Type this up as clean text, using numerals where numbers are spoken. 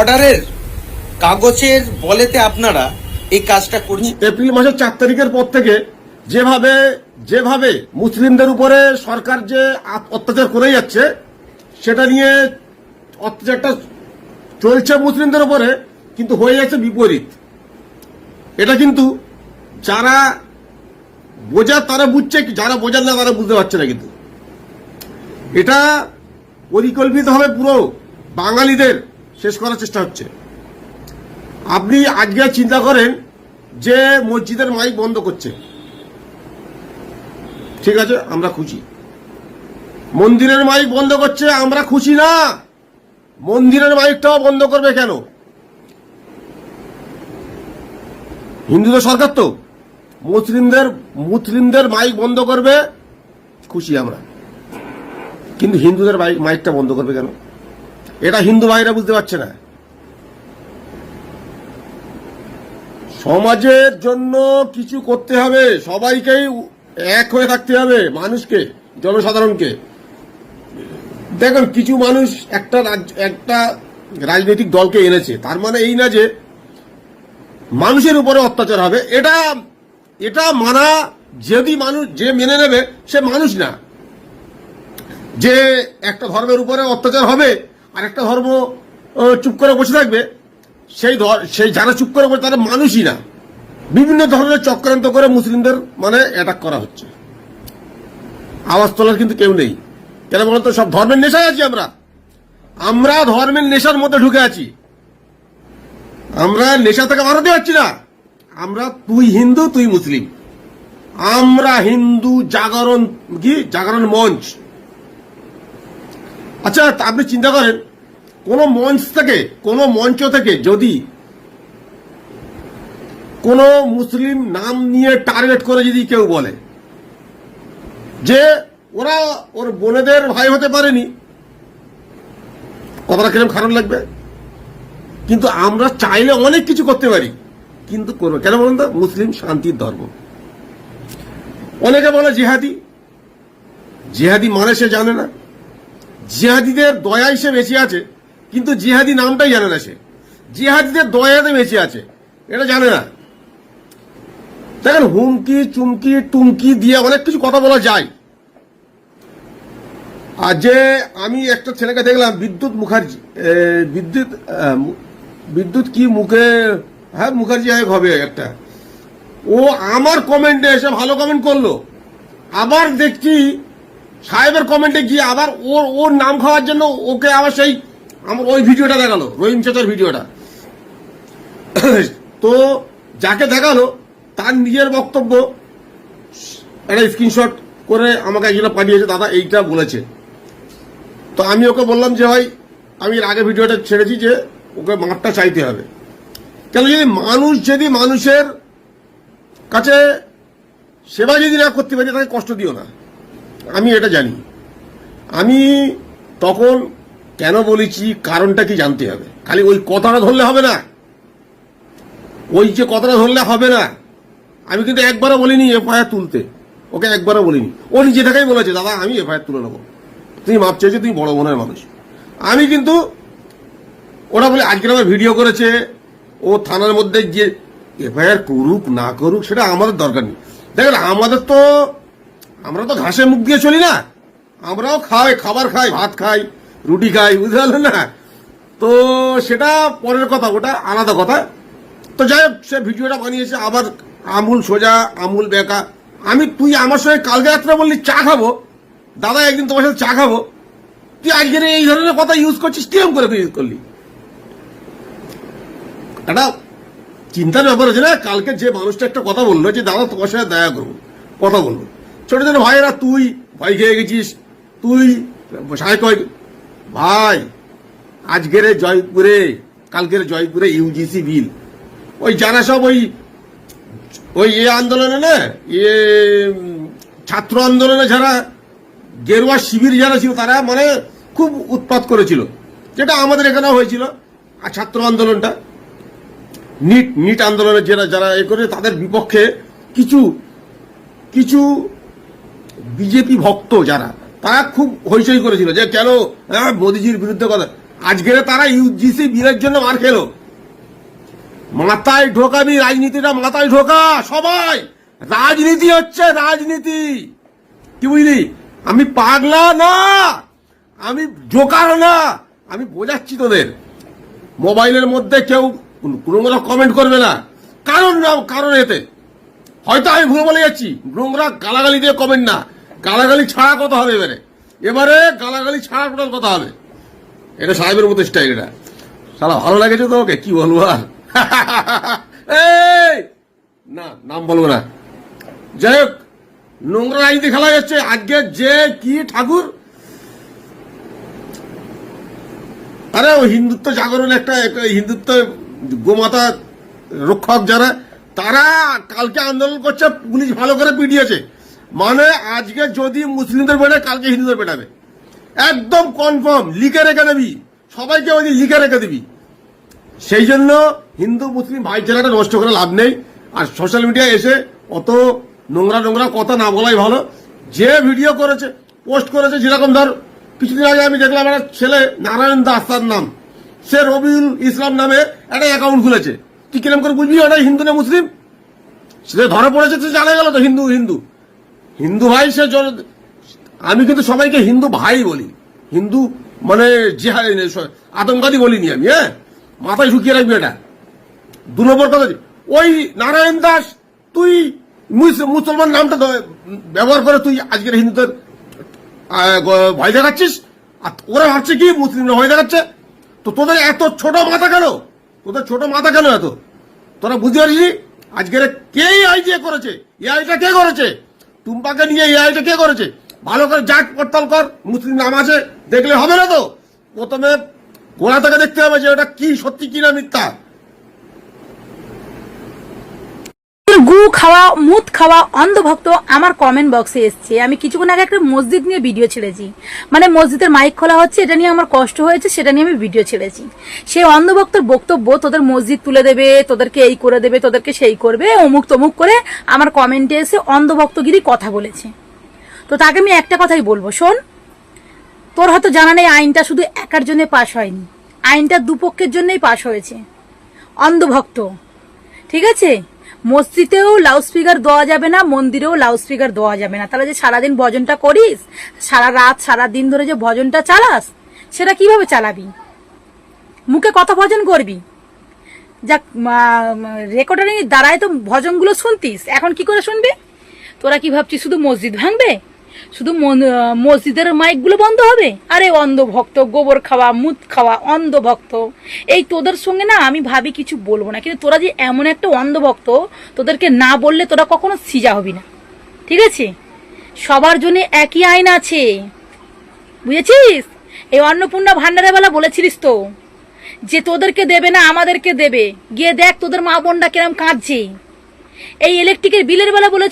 অর্ডারের কাগজের বলেতে আপনারা এই কাজটা করছেন। এপ্রিল মাসের 4 তারিখের পর থেকে যেভাবে যেভাবে মুসলিমদের উপরে সরকার যে অত্যাচার করে যাচ্ছে, সেটা নিয়ে অত্যাচারটা চলছে মুসলিমদের উপরে, কিন্তু হয়ে যাচ্ছে বিপরীত। এটা কিন্তু যারা বোঝার তারা বুঝছে, যারা বোঝার না তারা বুঝতে পারছে না। কিন্তু এটা পরিকল্পিতভাবে পুরো বাঙালিদের শেষ করার চেষ্টা হচ্ছে। আপনি আজকে চিন্তা করেন যে মসজিদের মাইক বন্ধ করছে, ঠিক আছে, আমরা খুশি। মন্দিরের মাইক বন্ধ করছে, আমরা খুশি না। মন্দিরের মাইকটাও বন্ধ করবে কেন? হিন্দুদের সরকার তো মুসলিমদের মাইক বন্ধ করবে, খুশি আমরা। কিন্তু হিন্দুদের মাইকটা বন্ধ করবে কেন? এটা হিন্দু ভাইরা বুঝতে পারছে না। সমাজের জন্য কিছু করতে হবে, সবাইকেই এক হয়ে থাকতে হবে, মানুষকে, জনসাধারণকে। দেখুন, কিছু মানুষ একটা রাজনৈতিক দলকে এনেছে, তার মানে এই না যে মানুষের উপরে অত্যাচার হবে। এটা মানা, যদি মানুষ যে মেনে নেবে সে মানুষ না। যে একটা ধর্মের উপরে অত্যাচার হবে আর একটা ধর্ম চুপ করে বসে থাকবে, সেই যারা চুপ করে বসে তারা মানুষই না। বিভিন্ন ধরনের চক্রান্ত করে মুসলিমদের মানে অ্যাটাক করা হচ্ছে। আওয়াজ তোলার কিন্তু কেউ নেই। কেন বলতো? সব ধর্মের নেশায় আছি আমরা ধর্মের নেশার মধ্যে ঢুকে আছি। আমরা নেশা থেকে বাড়াতে পারছি না। আমরা তুই হিন্দু তুই মুসলিম, আমরা হিন্দু জাগরণ মঞ্চ। আচ্ছা, আপনি চিন্তা করেন, কোন মঞ্চ থেকে যদি কোন মুসলিম নাম নিয়ে টার্গেট করে যদি কেউ বলে যে ওরা ওর বোনেদের ভাই হতে পারেনি, কথাটা কিরকম খারাপ লাগবে? কিন্তু আমরা চাইলে অনেক কিছু করতে পারি, কিন্তু করবো কেন বলুন তো? মুসলিম শান্তির ধর্ম। অনেকে বলে জিহাদি মানে সে জানে না। জিহাদিদের দয়ায় সে বেঁচে আছে, কিন্তু জিহাদি নামটাই জানে না। সে জিহাদিদের দয়াতে বেঁচে আছে, এটা জানে না। দেখেন, হুমকি চুমকি টুমকি দিয়ে অনেক কিছু কথা বলা যায়। আর যে আমি একটা ছেলেকে দেখলাম, বিদ্যুৎ কি মুখে, হ্যাঁ মুখার্জি হবে একটা, ও আমার কমেন্টে এসে ভালো কমেন্ট করলো। আবার দেখছি সাহেবের কমেন্টে গিয়ে আবার ওর নাম খাওয়ার জন্য ওকে আবার সেই আমার ওই ভিডিওটা দেখালো, রহিম চাচার ভিডিওটা। তো যাকে দেখালো তার নিজের বক্তব্য একটা স্ক্রিনশট করে আমাকে একজন পাঠিয়েছে, দাদা এইটা বলেছে। তো আমি ওকে বললাম যে ভাই, আমি এর আগে ভিডিওটা ছেড়েছি যে ওকে মাপটা চাইতে হবে। কেন? যদি মানুষের কাছে সেবা যদি না করতে পারি, তাকে কষ্ট দিও না। আমি এটা জানি। আমি তখন কেন বলেছি, কারণটা কি জানতে হবে। খালি ওই কথাটা ধরলে হবে না, আমি কিন্তু একবারও বলিনি এফআইআর তুলতে, ওকে একবারও বলিনি। ও নিজে থেকেই বলেছে, দাদা আমি এফআইআর তুলে নেবো, তুমি মাপ চেয়েছো, তুমি বড় মনের মানুষ। আমি কিন্তু ওরা বলে আজকে আমার ভিডিও করেছে, ও থানার মধ্যে গিয়ে এফআইআর করুক না করুক সেটা আমাদের দরকার নেই। দেখেন, আমরা তো ঘাসে মুখ দিয়ে চলি না, আমরাও খাবার খাই, ভাত খাই, রুটি খাই, বুঝতে পারলেন না? তো সেটা পরের কথা, ওটা আলাদা কথা। তো যাই হোক, সে ভিডিওটা বানিয়েছে, আবার আমুল সোজা আমুল বেকা। তুই আমার সঙ্গে কালকে রাত্রে বললি চা খাবো, দাদা একদিন তোমার সাথে চা খাবো, তুই আজকের এই ধরনের কথা ইউজ করছিস, কিরকম করে তুই ইউজ করলি? একটা চিন্তার ব্যাপার আছে না? কালকে যে মানুষটা একটা কথা বললো যে দাদা তোমার সাথে দয়া করবো, কথা বললো, ছোট ছোট ভাইয়েরা, তুই ভয় খেয়ে গেছিস, তুই ভাই আজকের কালকের জয়পুরে ইউজিসি বিল, ওই যারা সব ওই আন্দোলনে না, ছাত্র আন্দোলনে যারা গেরুয়া শিবির যারা ছিল, তারা মানে খুব উৎপাত করেছিল, যেটা আমাদের এখানেও হয়েছিল। আর ছাত্র আন্দোলনটা, নিট আন্দোলনের যারা করে, তাদের বিপক্ষে কিছু বিজেপি ভক্ত যারা, তারা খুব হইচই করেছিল যে কেন মোদিজির বিরুদ্ধে কথা। আজকে তারা ইউজিসি বিলের জন্য মার খেলো। মাথায় ঢোকাবি, রাজনীতিটা মাথায় ঢোকা সবাই। রাজনীতি হচ্ছে রাজনীতি, কি বুঝলি? আমি পাগলা না, আমি জোকার না, আমি বোঝাচ্ছি তোদের। মোবাইলের মধ্যে কেউ নোংরা কমেন্ট করবে না, কারণ না কারণ এতে হয়তো আমি ভুলে বলে যাচ্ছি। নোংরা গালাগালি দিয়ে কমেন্ট না, গালাগালি ছাড়া কথা হবে। এবারে গালাগালি ছাড়া টোটাল কথা হবে। এটা সাহেবের মতো স্টাইল। এটা সালা ভালো লাগেছে তো ওকে, কি বলবো আর। এই না, নাম বলবো না। যাই হোক, নোংরা রাজনীতি খেলা যাচ্ছে আজকে। যে কি ঠাকুর, আরে ও হিন্দুত্ব জাগরণ, একটা হিন্দুত্ব গোমাতা রক্ষক যারা, তারা কালকে আন্দোলন করছে, পুলিশ ভালো করে পিটিয়েছে। মানে আজকে যদি মুসলিমদের পেটায়, কালকে হিন্দুদের পেটাবে, একদম কনফার্ম। লিখে রেখে দিবি, সবাইকে ওই লিখে রেখে দিবি। সেই জন্য হিন্দু মুসলিম ভাইচারাটা নষ্ট করে লাভ নেই। আর সোশ্যাল মিডিয়ায় এসে অত নোংরা নোংরা কথা না বলাই ভালো। যে ভিডিও করেছে, পোস্ট করেছে, যেরকম ধর কিছুদিন আগে আমি দেখলাম একটা ছেলে, নারায়ণ দাস তার নাম, সে রবিউল ইসলাম নামে একটা অ্যাকাউন্ট খুলেছে। তুই কিরম করে বুঝবি ওটা হিন্দু না মুসলিম? সে ধরা পড়েছে, সে জানা গেল তো হিন্দু হিন্দু হিন্দু ভাই। সে আমি কিন্তু সবাইকে হিন্দু ভাই বলি, হিন্দু মানে আতঙ্কবাদী বলিনি আমি। হ্যাঁ, মাথায় ঢুকিয়ে রাখবি এটা। 2 নম্বর কথা, ওই নারায়ণ দাস, তুই মুসলমান নামটা ব্যবহার করে তুই আজকের হিন্দুদের ভয় দেখাচ্ছিস। আর ওরা ভাবছে কি মুসলিমরা ভয় দেখাচ্ছে। তো তোদের এত ছোট মাথা কেন? তোদের ছোট মাথা কেন এত? তোরা বুঝতে পারছিস আজকের কে আইডিয়া করেছে? এআইটা কে করেছে? টুম্পাকে নিয়ে এআইটা কে করেছে? ভালো করে যাক পড়তাল কর। মুসলিম নাম আছে দেখলে হবে না তো, প্রথমে গোড়া থেকে দেখতে হবে যে ওটা কি সত্যি কিনা মিথ্যা। গু খাওয়া মুত খাওয়া অন্ধভক্ত আমার কমেন্ট বক্সে এসছে। আমি কিছুক্ষণ আগে একটা মসজিদ নিয়ে ভিডিও ছেড়েছি, মানে মসজিদের মাইক খোলা হচ্ছে, এটা নিয়ে আমার কষ্ট হয়েছে, সেটা নিয়ে আমি ভিডিও ছেড়েছি। সেই অন্ধভক্তর বক্তব্য, তোদের মসজিদ তুলে দেবে, তোদেরকে এই করে দেবে, তোদেরকে সেই করবে, অমুক তমুক করে আমার কমেন্টে এসে অন্ধভক্তগিরি কথা বলেছে। তো তাকে আমি একটা কথাই বলবো, শোন, তোর হয়তো জানা নেই আইনটা শুধু একার জন্য পাশ হয়নি, আইনটা দুপক্ষের জন্যই পাশ হয়েছে। অন্ধভক্ত, ঠিক আছে? মসজিদেও লাউড স্পিকার দেওয়া যাবে না, মন্দিরেও লাউড স্পিকার দেওয়া যাবে না। তাহলে যে সারাদিন ভজনটা করিস, সারা রাত সারা দিন ধরে যে ভজনটা চালাস, সেটা কিভাবে চালাবি? মুখে কত ভজন করবি? যাক, রেকর্ডারিং দ্বারাই তো ভজনগুলো শুনতিস, এখন কি করে শুনবি? তোরা কি ভাবছিস শুধু মসজিদ ভাঙবে, শুধু মসজিদের মাইকগুলো বন্ধ হবে? আরে অন্ধভক্ত, গোবর খাওয়া মুত খাওয়া অন্ধভক্ত, এই তোদের সঙ্গে না আমি ভাবি কিছু বলবো না, কিন্তু তোরা যে এমন একটা অন্ধভক্ত, তোদেরকে না বললে তোরা কখনো সিজা হবি না, ঠিক আছে? সবার জন্য একই আইন আছে, বুঝেছিস? এই অন্নপূর্ণা ভান্ডারের বেলা বলেছিলিস তো যে তোদেরকে দেবে না আমাদেরকে দেবে, গিয়ে দেখ তোদের মা বোনরা কিরম কাঁদছে। এই ইলেকট্রিকের বিলের বেলা বলে